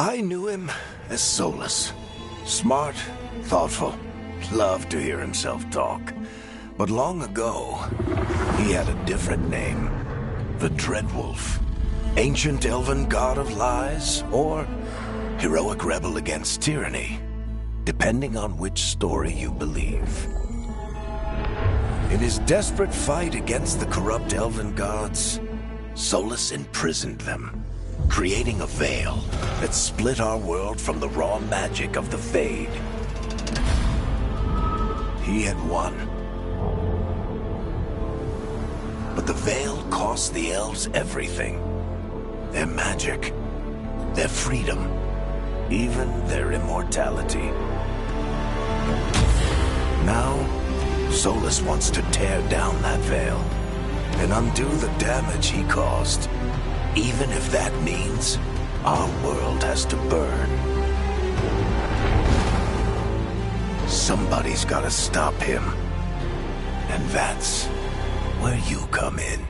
I knew him as Solus. Smart, thoughtful, loved to hear himself talk. But long ago, he had a different name. The Dreadwolf. Ancient elven god of lies, or heroic rebel against tyranny, depending on which story you believe. In his desperate fight against the corrupt elven gods, Solus imprisoned them, creating a veil that split our world from the raw magic of the Fade. He had won. But the veil cost the elves everything. Their magic, their freedom, even their immortality. Now, Solus wants to tear down that veil and undo the damage he caused, even if that means our world has to burn. Somebody's gotta stop him, and that's where you come in.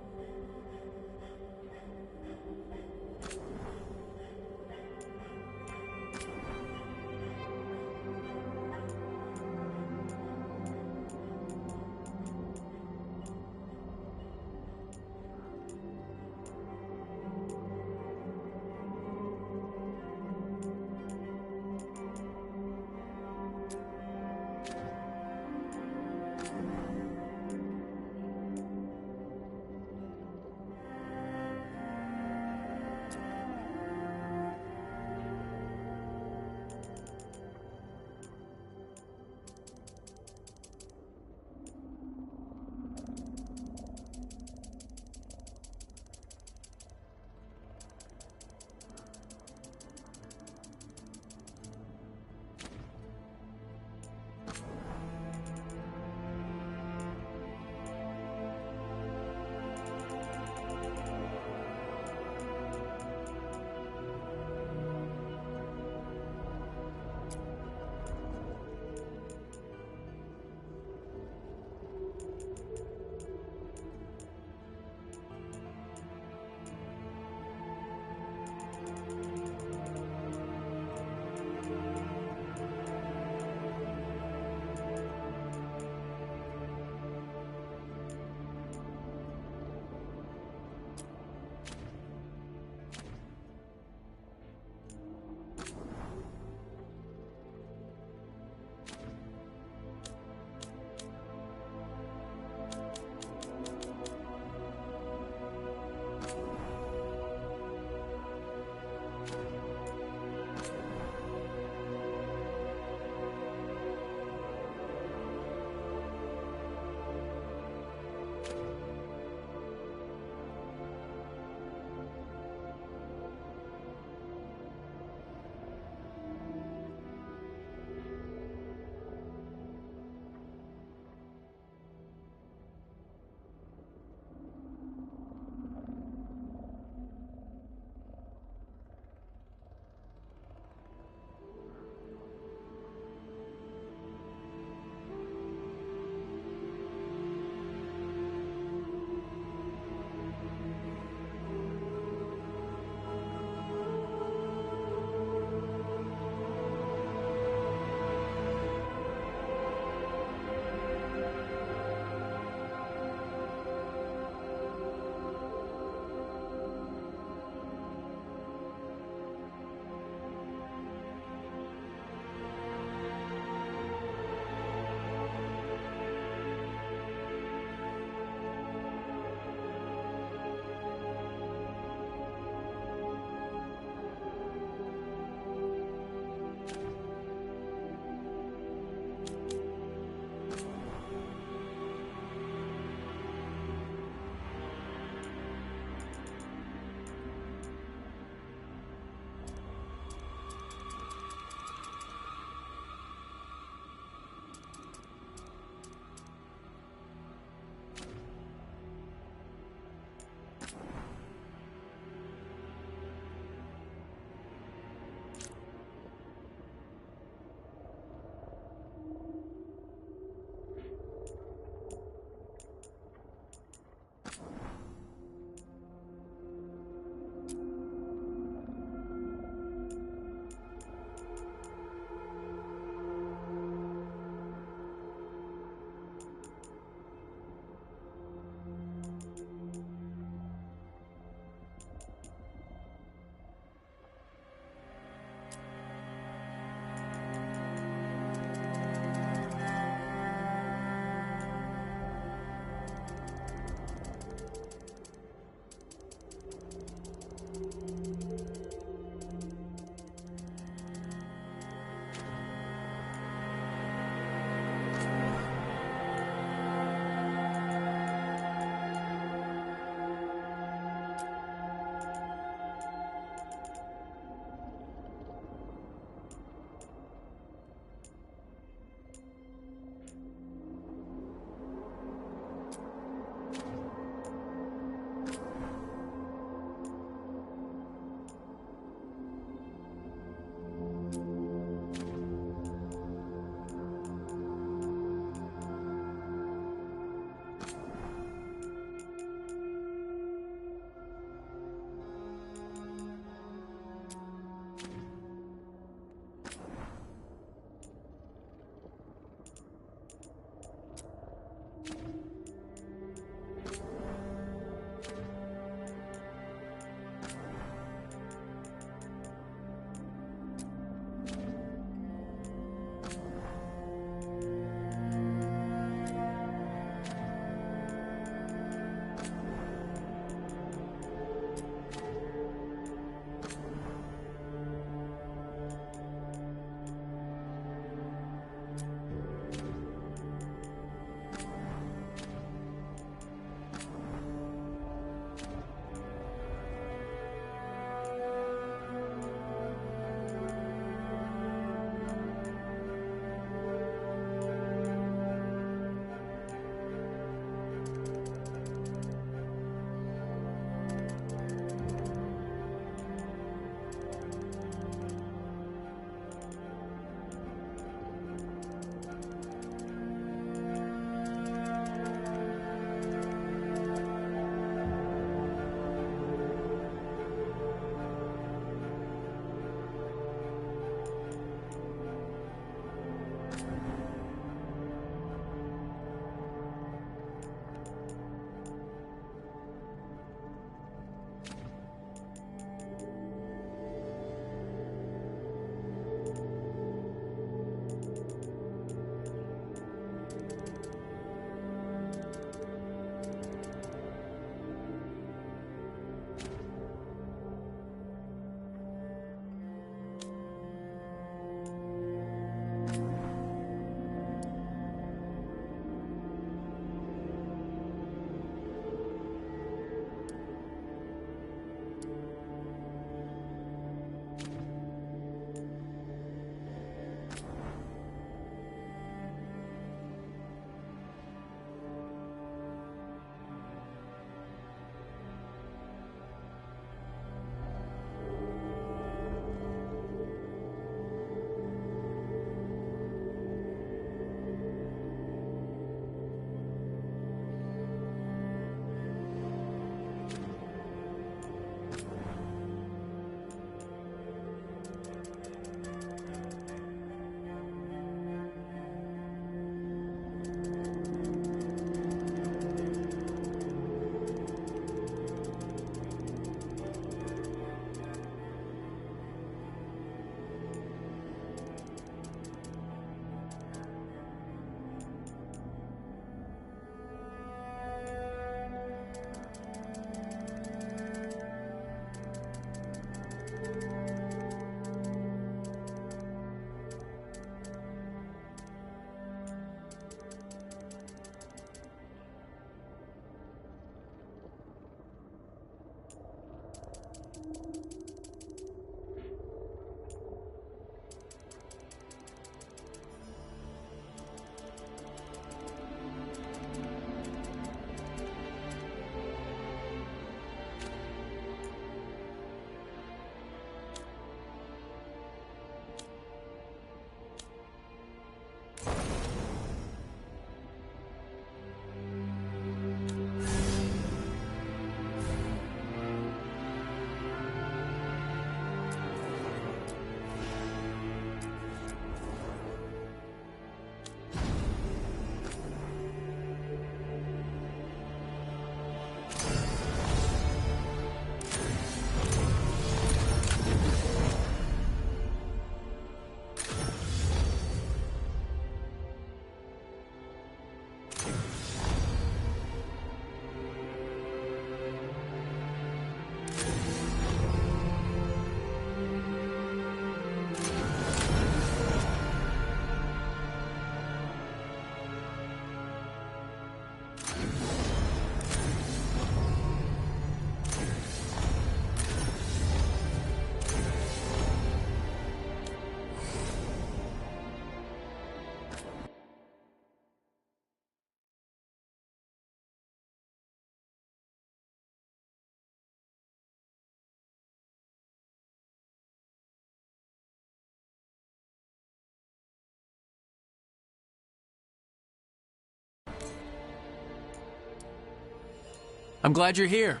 I'm glad you're here.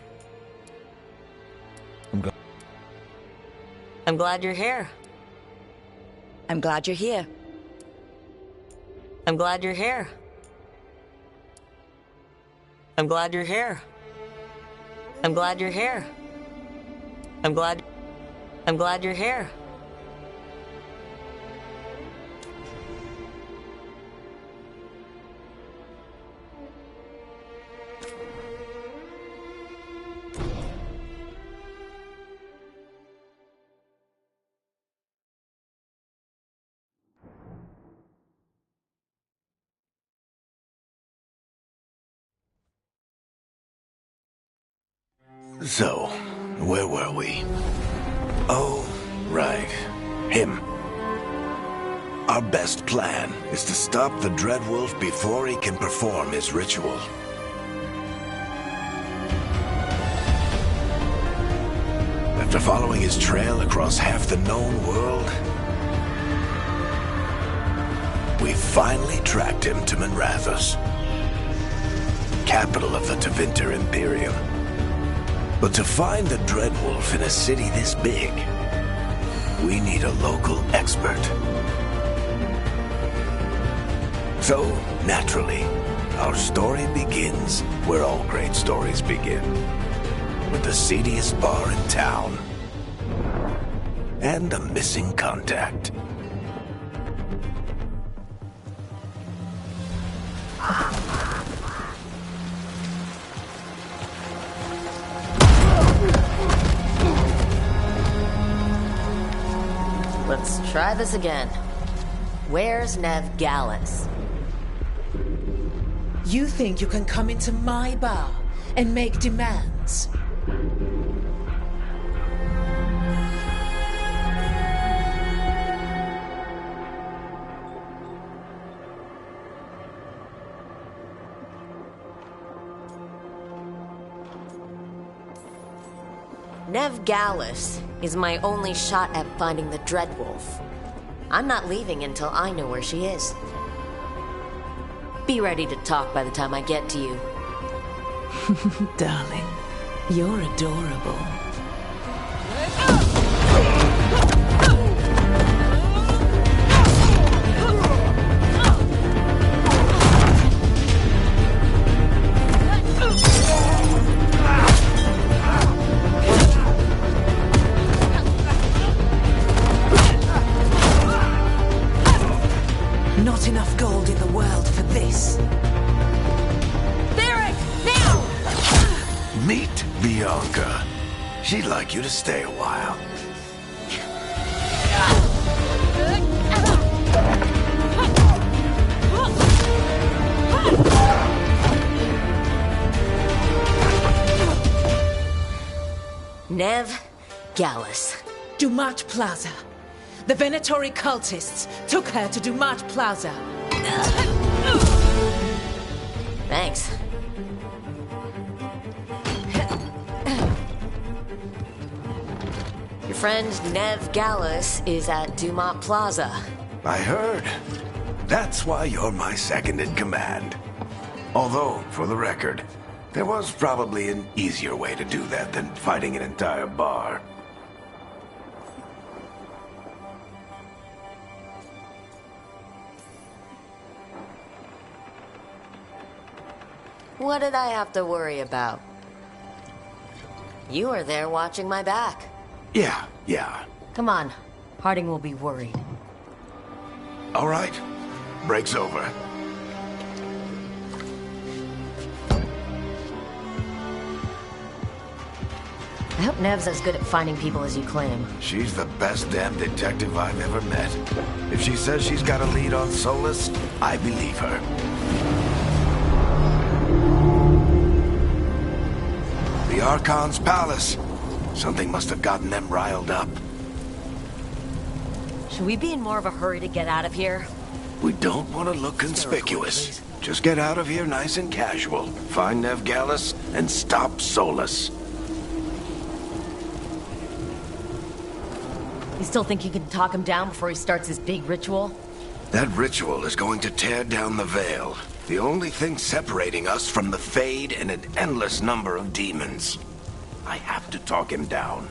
I'm glad you're here. I'm glad you're here. I'm glad you're here. I'm glad you're here. I'm glad you're here. I'm glad you're here. So, where were we? Oh, right. Him. Our best plan is to stop the Dreadwolf before he can perform his ritual. After following his trail across half the known world, we finally tracked him to Manrathus, capital of the Tevinter Imperium. But to find the Dreadwolf in a city this big, we need a local expert. So, naturally, our story begins where all great stories begin. With the seediest bar in town. And a missing contact. Let's try this again. Where's Nev Gallus? You think you can come into my bar and make demands? Nev Gallus is my only shot at finding the Dreadwolf. I'm not leaving until I know where she is. Be ready to talk by the time I get to you. Darling, you're adorable. Not enough gold in the world for this. Meet Bianca. She'd like you to stay a while. Nev Gallus. Dumat Plaza. The Venatori cultists took her to Dumat Plaza. Thanks. Your friend Nev Gallus is at Dumat Plaza. I heard. That's why you're my second in command. Although, for the record, there was probably an easier way to do that than fighting an entire bar. What did I have to worry about? You were there watching my back. Yeah. Come on. Harding will be worried. All right. Break's over. I hope Nev's as good at finding people as you claim. She's the best damn detective I've ever met. If she says she's got a lead on Solus, I believe her. The Archon's palace. Something must have gotten them riled up. Should we be in more of a hurry to get out of here? We don't want to look conspicuous. Just get out of here nice and casual. Find Nev Gallus and stop Solus. You still think you can talk him down before he starts his big ritual? That ritual is going to tear down the veil. The only thing separating us from the Fade and an endless number of demons. I have to talk him down.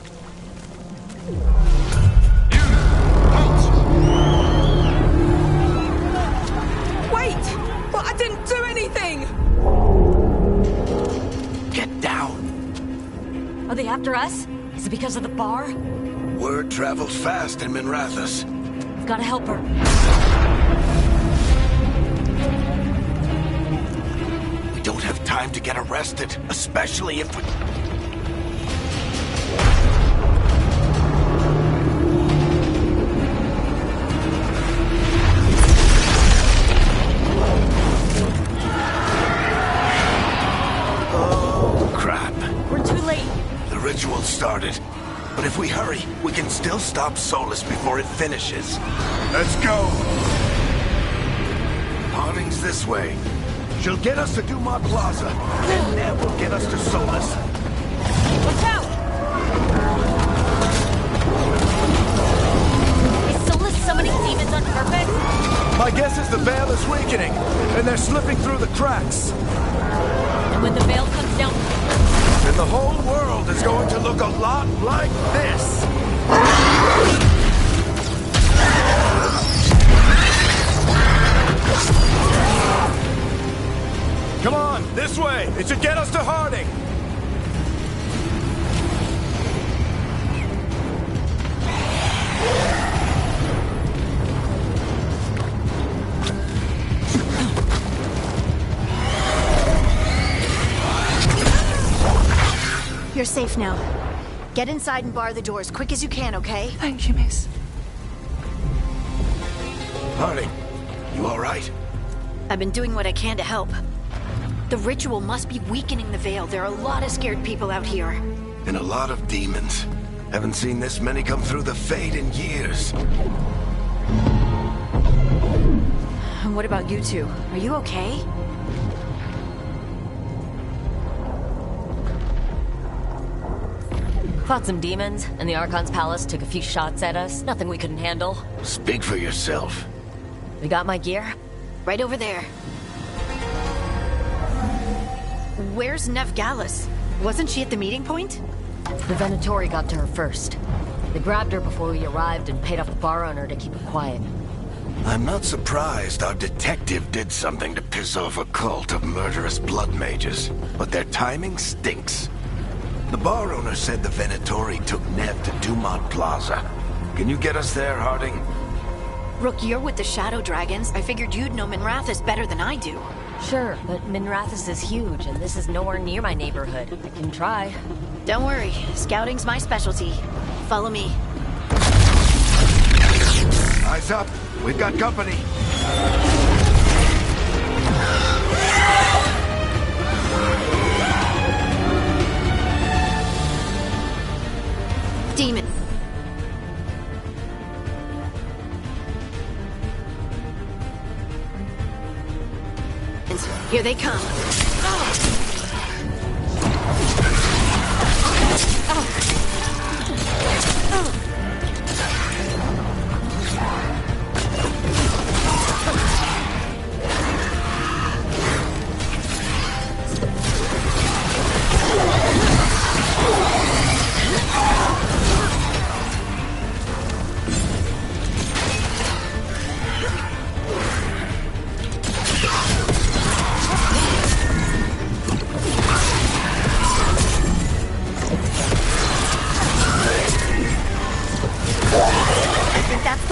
Wait! But I didn't do anything! Get down! Are they after us? Is it because of the bar? Word travels fast in Minrathous. We've gotta help her. We don't have time to get arrested, especially if we... Oh, crap. We're too late. The ritual started. But if we hurry, we can still stop Solus before it finishes. Let's go! Harding's this way. She'll get us to Dumont Plaza, and Neb will get us to Solus. Watch out! Is Solus summoning demons on purpose? My guess is the veil is weakening, and they're slipping through the cracks. And when the veil comes down... And the whole world is going to look a lot like this. Come on, this way. It should get us to Harding. You're safe now. Get inside and bar the doors quick as you can, okay? Thank you, miss. Harding, you all right? I've been doing what I can to help. The ritual must be weakening the veil. There are a lot of scared people out here. And a lot of demons. Haven't seen this many come through the Fade in years. And what about you two? Are you okay? Fought some demons, and the Archon's palace took a few shots at us. Nothing we couldn't handle. Speak for yourself. We got my gear? Right over there. Where's Nev Gallus? Wasn't she at the meeting point? The Venatori got to her first. They grabbed her before we arrived and paid off the bar owner to keep her quiet. I'm not surprised our detective did something to piss off a cult of murderous blood mages, but their timing stinks. The bar owner said the Venatori took Nev to Dumont Plaza. Can you get us there, Harding? Rook, you're with the Shadow Dragons. I figured you'd know Minrathous better than I do. Sure, but Minrathous is huge, and this is nowhere near my neighborhood. I can try. Don't worry, scouting's my specialty. Follow me. Eyes up. We've got company. Demon. Here they come.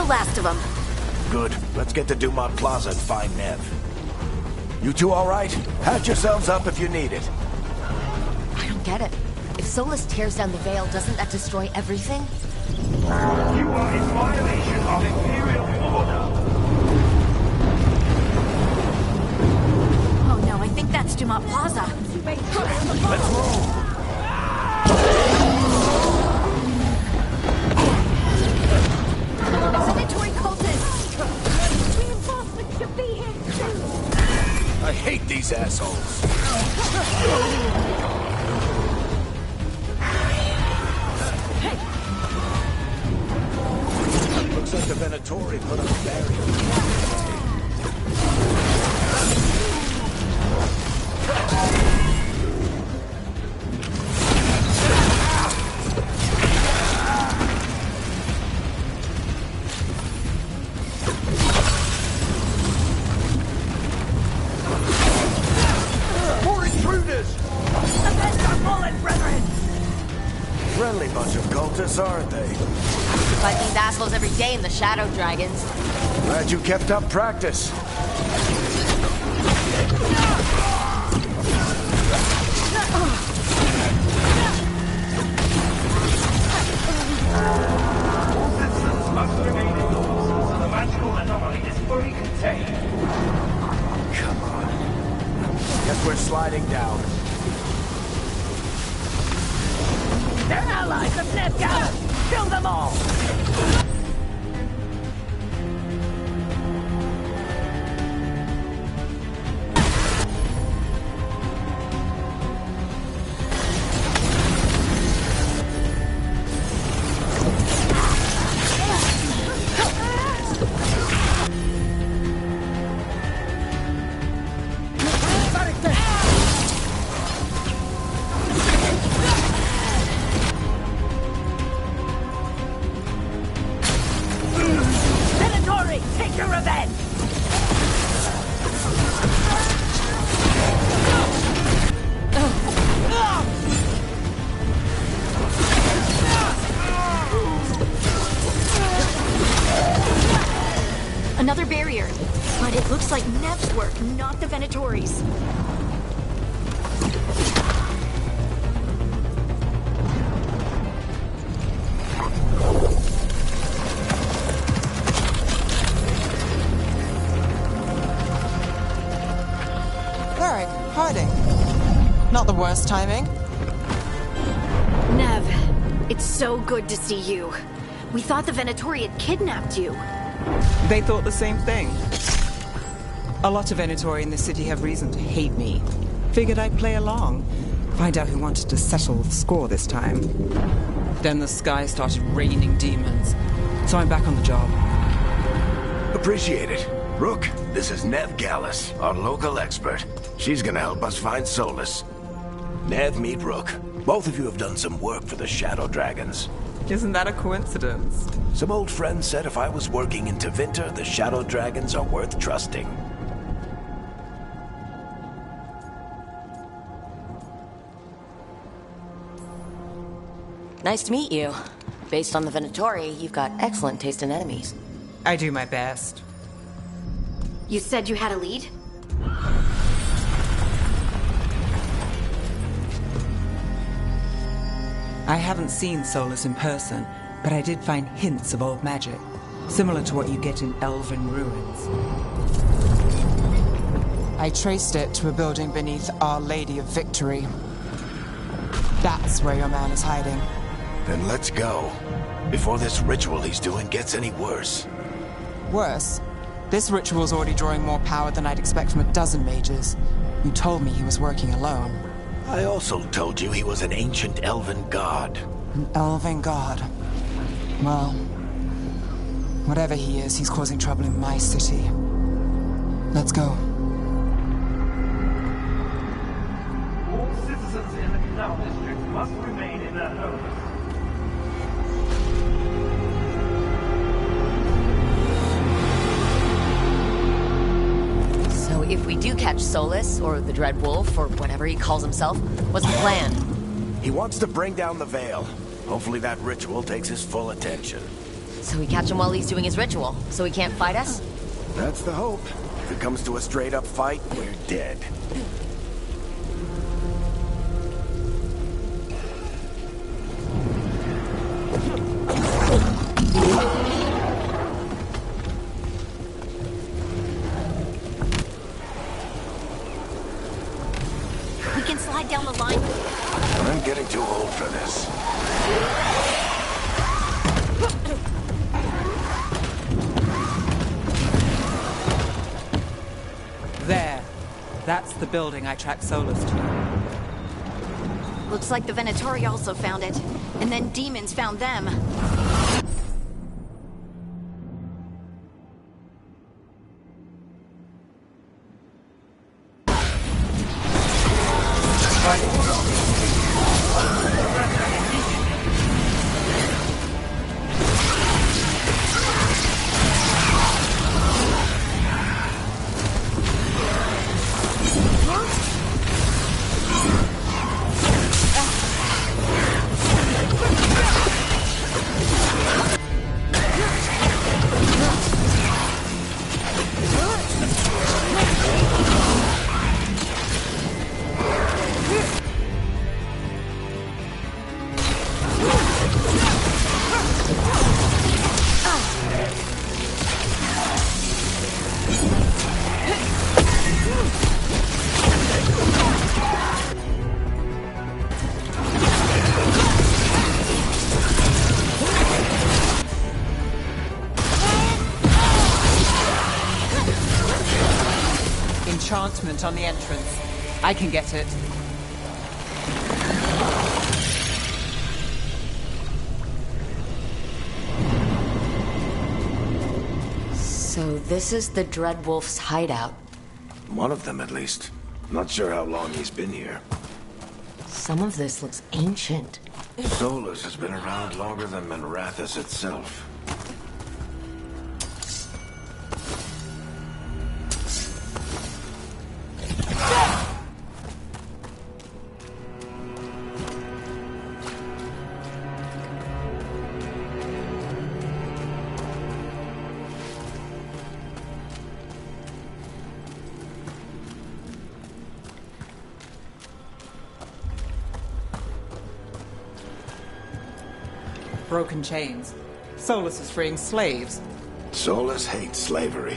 Last of them. Good. Let's get to Dumont Plaza and find Nev. You two all right? Patch yourselves up if you need it. I don't get it. If Solus tears down the veil, doesn't that destroy everything? You are in violation of Imperial order. Oh no, I think that's Dumont Plaza. Let's move. Venatori cultists! Reinforcements should be here soon! I hate these assholes. Looks like the Venatori put up a barrier. friendly bunch of cultists, aren't they? Fight these assholes every day in the Shadow Dragons. Glad you kept up practice. All citizens must remain indoors, so the magical anomaly is fully contained. Come on. Guess we're sliding down. They're allies of Veilguard! Kill them all! Take your revenge! Another barrier. But it looks like Nev's work, not the Venatori's. Hiding. Not the worst timing. Nev, it's so good to see you. We thought the Venatori had kidnapped you. They thought the same thing. A lot of Venatori in the city have reason to hate me. Figured I'd play along. Find out who wanted to settle the score this time. Then the sky started raining demons. So I'm back on the job. Appreciate it. Rook, this is Nev Gallus, our local expert. She's gonna help us find Solus. Nev, meet Rook. Both of you have done some work for the Shadow Dragons. Isn't that a coincidence? Some old friends said if I was working in Tevinter, the Shadow Dragons are worth trusting. Nice to meet you. Based on the Venatori, you've got excellent taste in enemies. I do my best. You said you had a lead? I haven't seen Solus in person, but I did find hints of old magic, similar to what you get in elven ruins. I traced it to a building beneath Our Lady of Victory. That's where your man is hiding. Then let's go, before this ritual he's doing gets any worse. Worse? This ritual's already drawing more power than I'd expect from a dozen mages. You told me he was working alone. I also told you he was an ancient elven god. An elven god. Well, whatever he is, he's causing trouble in my city. Let's go. All citizens in the Canal District must remain in their homes. So if we do catch Solus, or the Dread Wolf, or whatever he calls himself, what's the plan? He wants to bring down the Veil. Hopefully that ritual takes his full attention. So we catch him while he's doing his ritual, so he can't fight us? That's the hope. If it comes to a straight-up fight, we're dead. We can slide down the line. I'm getting too old for this. There. That's the building I tracked Solus to. Looks like the Venatori also found it. And then demons found them. enchantment on the entrance. I can get it. So this is the Dreadwolf's hideout. One of them, at least. Not sure how long he's been here. Some of this looks ancient. Solus has been around longer than Manrathus itself. Broken chains. Solus is freeing slaves. Solus hates slavery.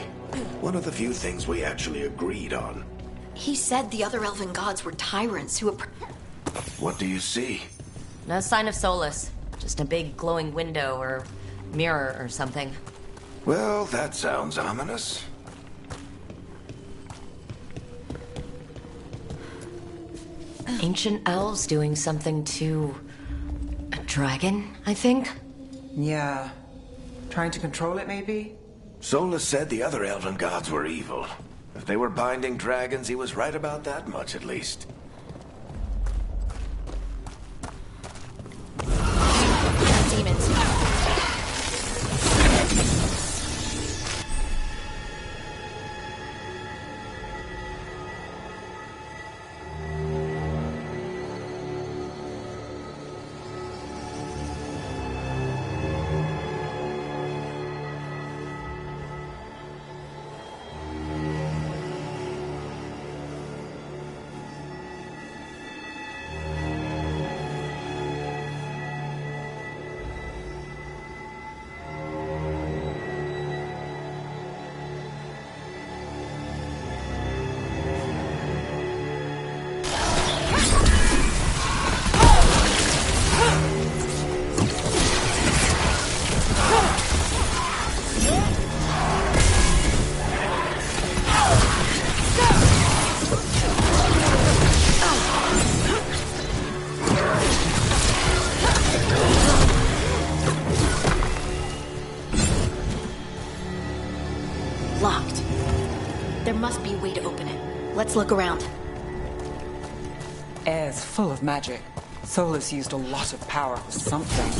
One of the few things we actually agreed on. He said the other elven gods were tyrants who... What do you see? No sign of Solus. Just a big glowing window or mirror or something. Well, that sounds ominous. Ancient elves doing something to... a dragon, I think? Yeah. Trying to control it, maybe? Solus said the other elven gods were evil. If they were binding dragons, he was right about that much, at least. demons. Locked. There must be a way to open it. Let's look around. Air's full of magic. Solus used a lot of power for something.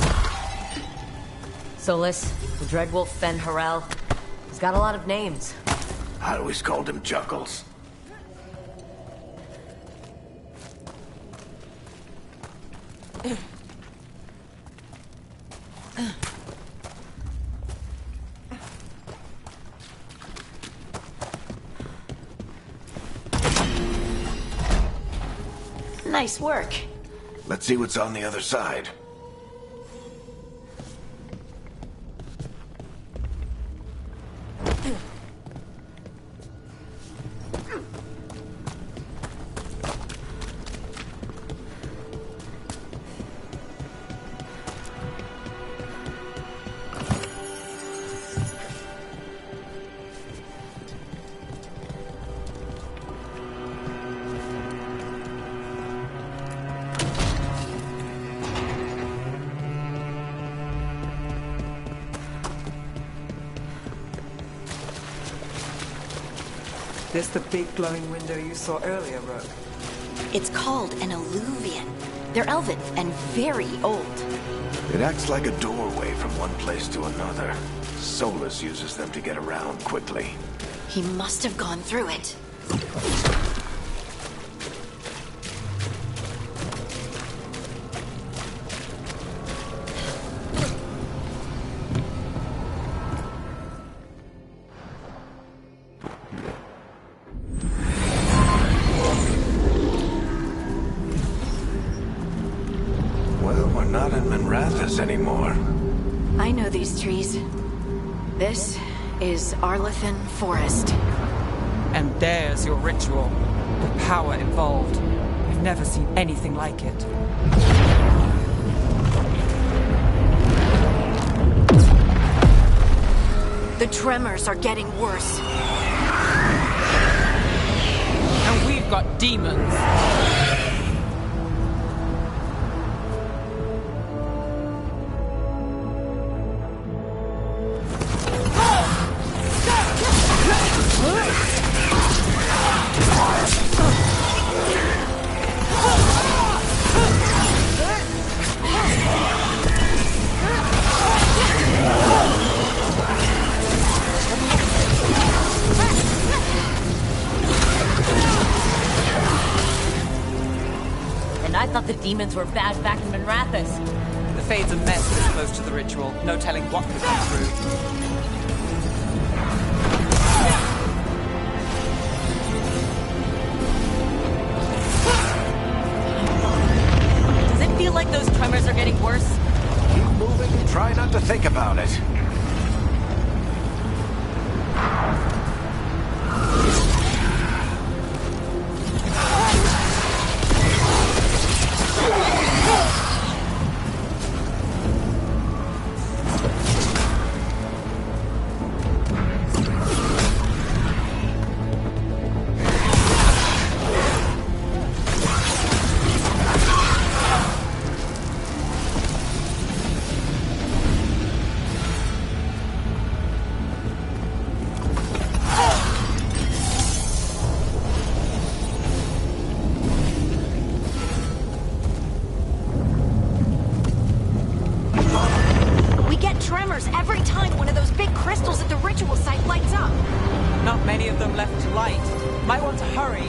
Solus, the Dreadwolf Fen Harel. He's got a lot of names. I always called him Chuckles. Nice work. Let's see what's on the other side. This the big glowing window you saw earlier, Rogue? It's called an alluvian. They're elven and very old. It acts like a doorway from one place to another. Solus uses them to get around quickly. He must have gone through it. Well, we're not in Manrathus anymore. I know these trees. This is Arlethan Forest. And there's your ritual. The power involved. We've never seen anything like it. The tremors are getting worse. got demons. I thought the demons were bad back in Manrathus. The Fade's a mess this close to the ritual. No telling what could come through. Does it feel like those tremors are getting worse? Keep moving and try not to think about it. Every time one of those big crystals at the ritual site lights up. Not many of them left to light. Might want to hurry.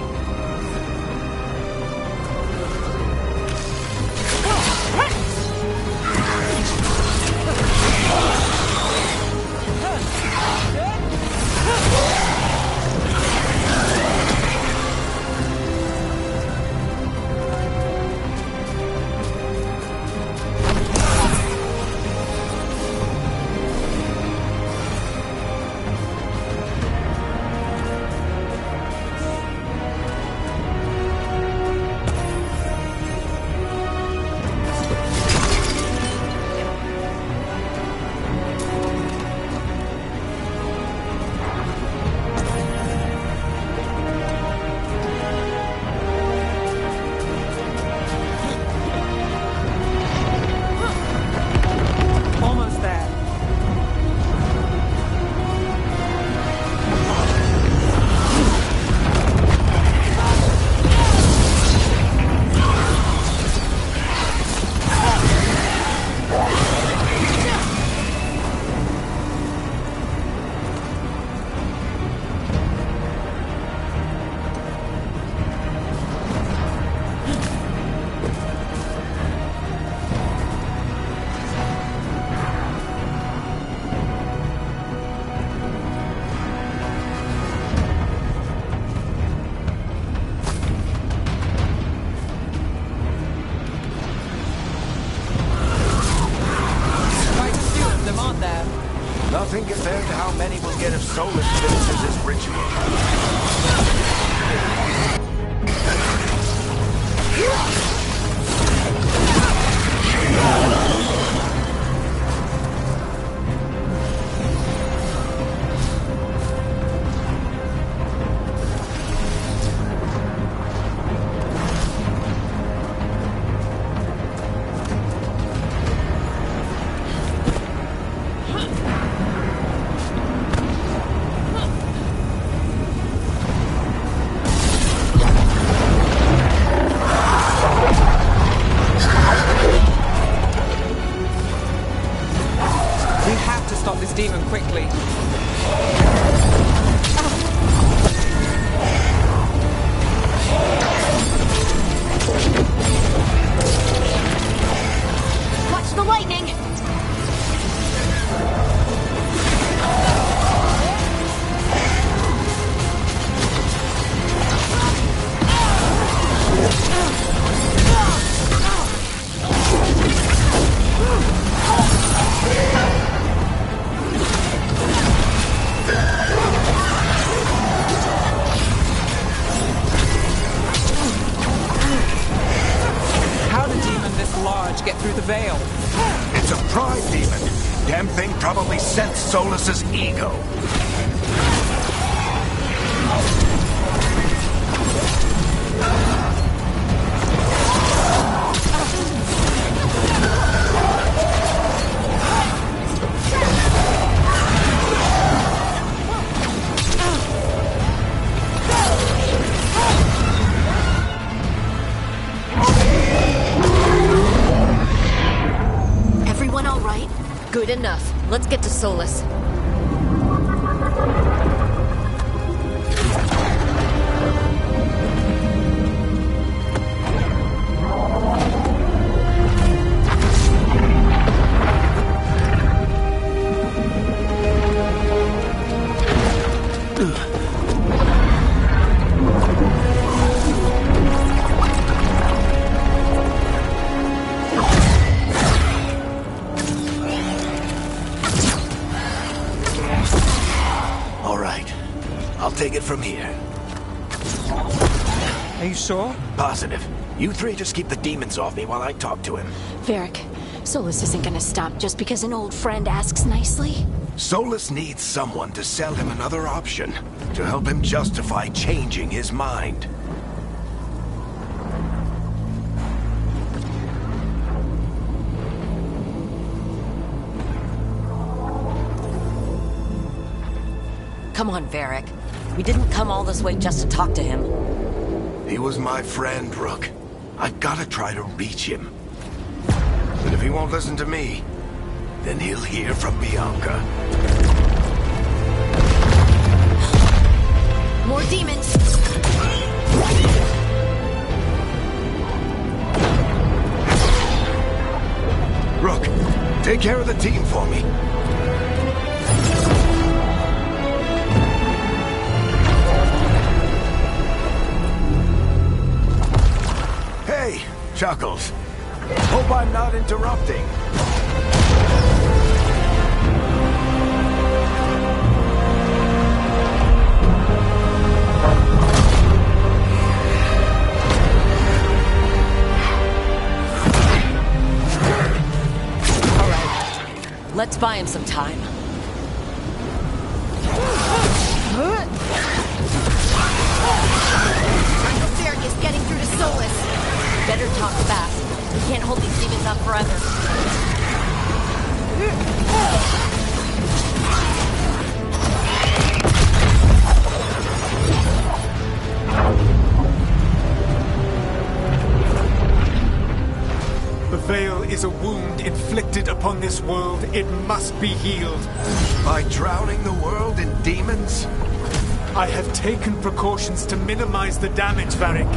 Nothing compared to how many will get if Solus finishes his ritual. Demon quickly. Watch the lightning! Get through the veil. It's a pride demon. Damn thing probably sensed Solus's ego. Good enough. Let's get to Solus. Take it from here. Are you sure? Positive. You three just keep the demons off me while I talk to him. Varric, Solus isn't gonna stop just because an old friend asks nicely. Solus needs someone to sell him another option, to help him justify changing his mind. Come on, Varric. We didn't come all this way just to talk to him. He was my friend, Rook. I've gotta try to reach him. But if he won't listen to me, then he'll hear from Bianca. More demons! Rook, take care of the team for me. Hey, Chuckles. Hope I'm not interrupting. All right, let's buy him some time. Varric is getting through to Solus. Better talk fast. We can't hold these demons up forever. The Veil is a wound inflicted upon this world. It must be healed. By drowning the world in demons? I have taken precautions to minimize the damage, Varric.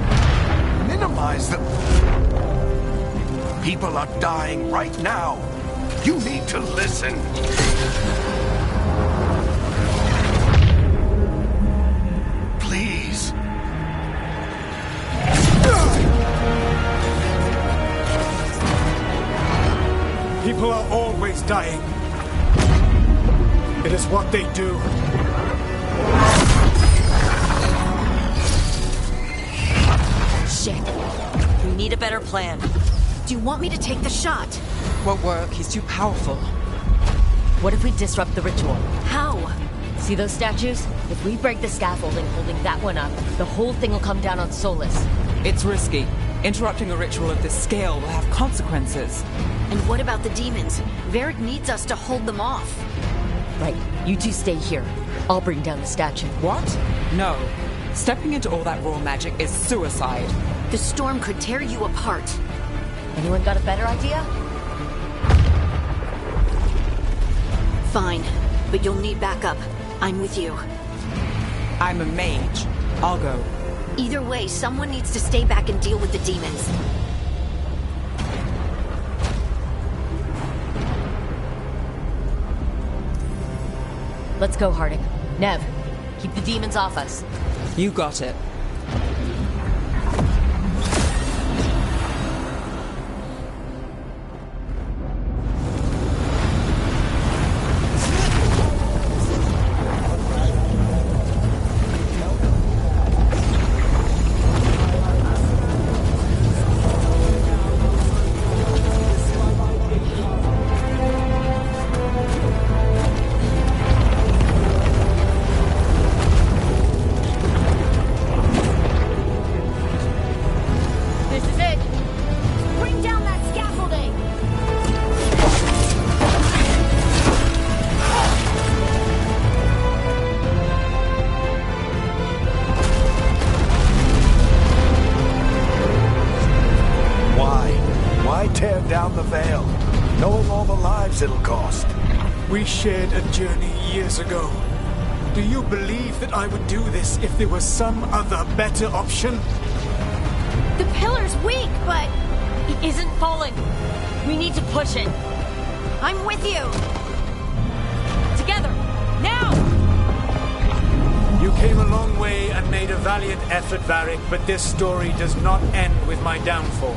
Minimize the... People are dying right now. You need to listen. Please. People are always dying. It is what they do. Shit. We need a better plan. Do you want me to take the shot? Won't work. He's too powerful. What if we disrupt the ritual? How? See those statues? If we break the scaffolding holding that one up, the whole thing will come down on Solus. It's risky. Interrupting a ritual of this scale will have consequences. And what about the demons? Varric needs us to hold them off. Right. You two stay here. I'll bring down the statue. What? No. Stepping into all that raw magic is suicide. The storm could tear you apart. Anyone got a better idea? Fine, but you'll need backup. I'm with you. I'm a mage. I'll go. Either way, someone needs to stay back and deal with the demons. Let's go, Harding. Nev, keep the demons off us. You got it. Tear down the Veil, knowing all the lives it'll cost. We shared a journey years ago. Do you believe that I would do this if there was some other better option? The pillar's weak, but It isn't falling. We need to push it. I'm with you. Together. Now! You came a long way and made a valiant effort, Varric, but this story does not end with my downfall.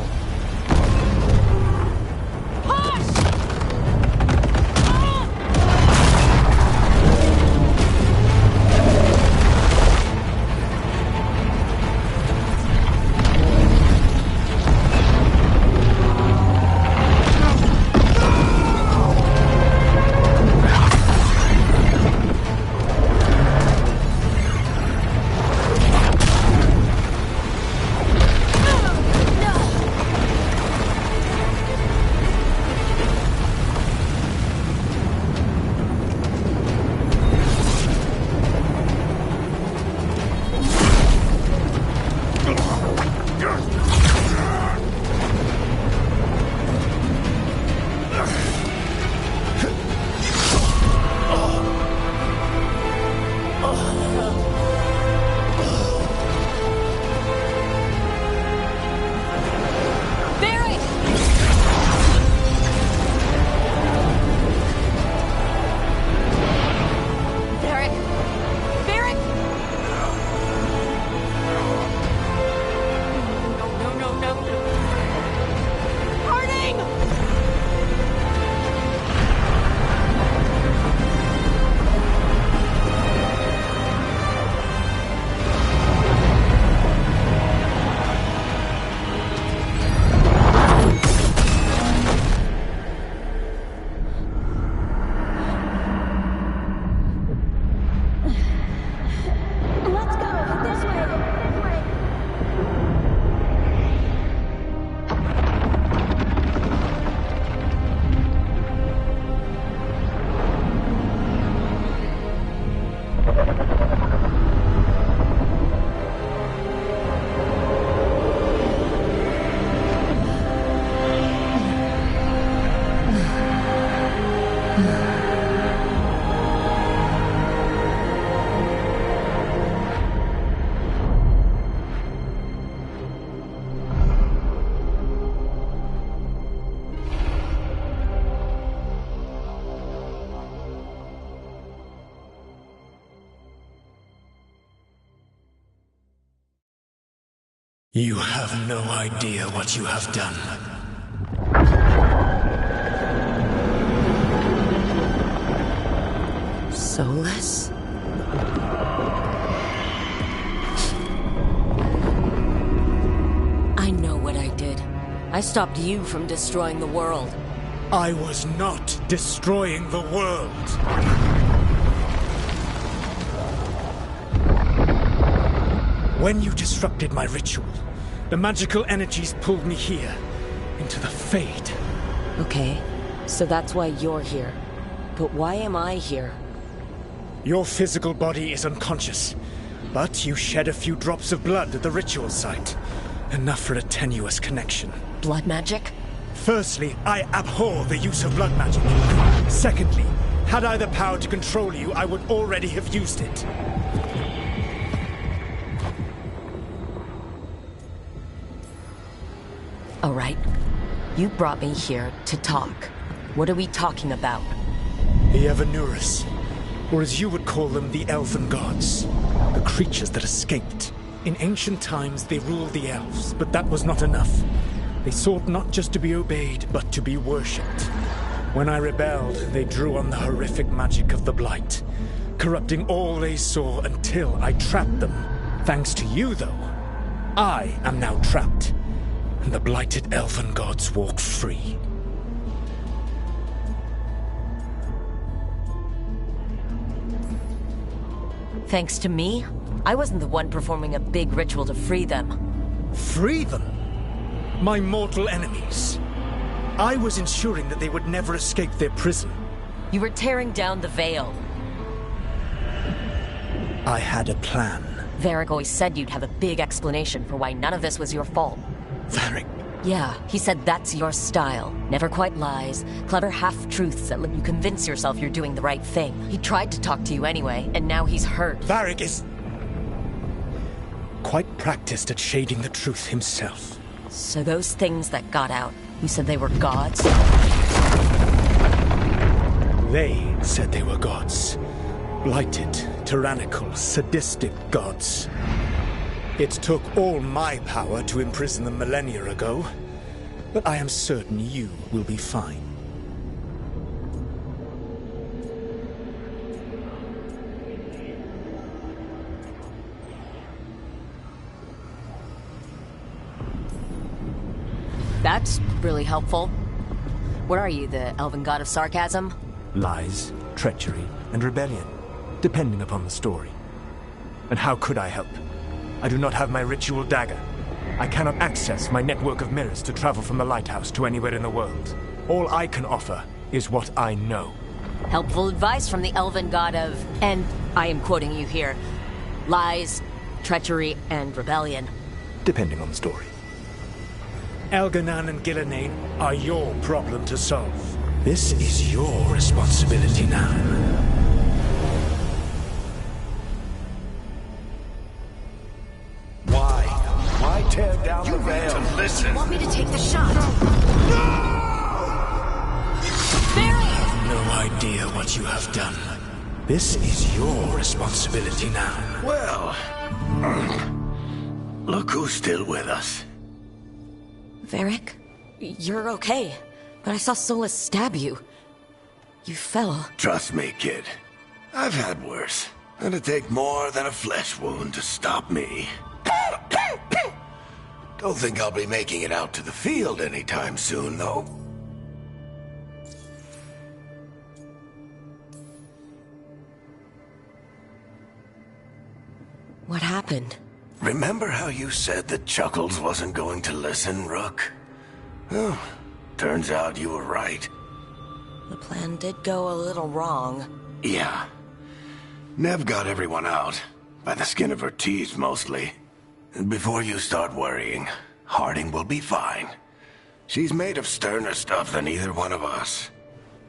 You have no idea what you have done. Soulless? I know what I did. I stopped you from destroying the world. I was not destroying the world. When you disrupted my ritual, the magical energies pulled me here, into the Fade. Okay, so that's why you're here. But why am I here? Your physical body is unconscious, but you shed a few drops of blood at the ritual site. Enough for a tenuous connection. Blood magic? Firstly, I abhor the use of blood magic. Secondly, had I the power to control you, I would already have used it. All right. You brought me here to talk. What are we talking about? The Evanurus, or as you would call them, the Elven Gods. The creatures that escaped. In ancient times, they ruled the elves, but that was not enough. They sought not just to be obeyed, but to be worshipped. When I rebelled, they drew on the horrific magic of the Blight, corrupting all they saw until I trapped them. Thanks to you, though, I am now trapped. And the blighted elven gods walk free. Thanks to me? I wasn't the one performing a big ritual to free them. Free them? My mortal enemies. I was ensuring that they would never escape their prison. You were tearing down the Veil. I had a plan. Varric always said you'd have a big explanation for why none of this was your fault. Varric, Yeah, he said that's your style. Never quite lies. Clever half-truths that let you convince yourself you're doing the right thing. He tried to talk to you anyway, and now he's hurt. Varric is quite practiced at shading the truth himself. So those things that got out, you said they were gods? They said they were gods. Blighted, tyrannical, sadistic gods. It took all my power to imprison them millennia ago, but I am certain you will be fine. That's really helpful. What are you, the elven god of sarcasm? Lies, treachery, and rebellion, depending upon the story. And how could I help? I do not have my ritual dagger. I cannot access my network of mirrors to travel from the lighthouse to anywhere in the world. All I can offer is what I know. Helpful advice from the elven god of, and I am quoting you here, lies, treachery, and rebellion. Depending on the story. Elganan and Gillenane are your problem to solve. This is your responsibility now. Why tear down the veil? To listen. You want me to take the shot? No idea what you have done. This is your responsibility now. Well, look who's still with us. Varric, you're okay, but I saw Solus stab you. You fell. Trust me, kid. I've had worse. It'd take more than a flesh wound to stop me. Don't think I'll be making it out to the field anytime soon, though. What happened? Remember how you said that Chuckles wasn't going to listen, Rook? Well, turns out you were right. The plan did go a little wrong. Yeah. Nev got everyone out. By the skin of her teeth, mostly. And before you start worrying, Harding will be fine. She's made of sterner stuff than either one of us.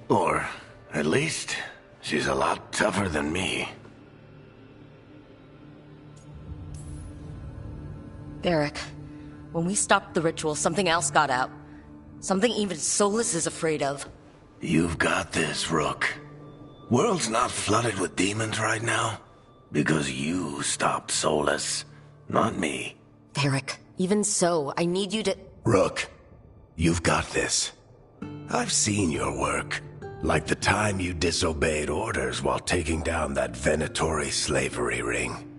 Or, at least, she's a lot tougher than me. Varric, when we stopped the ritual, something else got out. Something even Solus is afraid of. You've got this, Rook. World's not flooded with demons right now. Because you stopped Solus, not me. Varric, even so, I need you to... Rook, you've got this. I've seen your work. Like the time you disobeyed orders while taking down that Venatori slavery ring.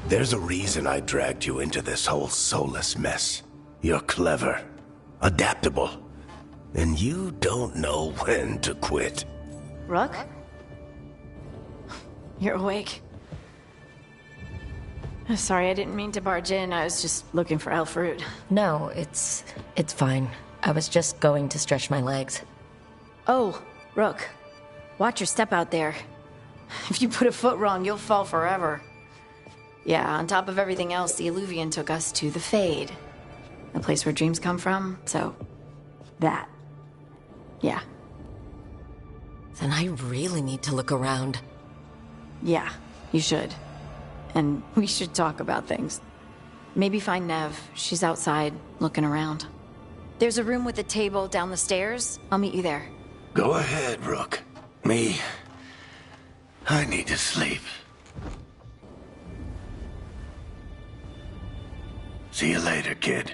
There's a reason I dragged you into this whole Solus mess. You're clever, adaptable, and you don't know when to quit. Rook? You're awake. Sorry, I didn't mean to barge in. I was just looking for Elfroot. No, it's fine. I was just going to stretch my legs. Oh, Rook. Watch your step out there. If you put a foot wrong, you'll fall forever. Yeah, on top of everything else, the Illuvian took us to the Fade. The place where dreams come from, so... that. Yeah. Then I really need to look around. Yeah, you should. And we should talk about things. Maybe find Nev. She's outside, looking around. There's a room with a table down the stairs. I'll meet you there. Go ahead, Rook. I need to sleep. See you later, kid.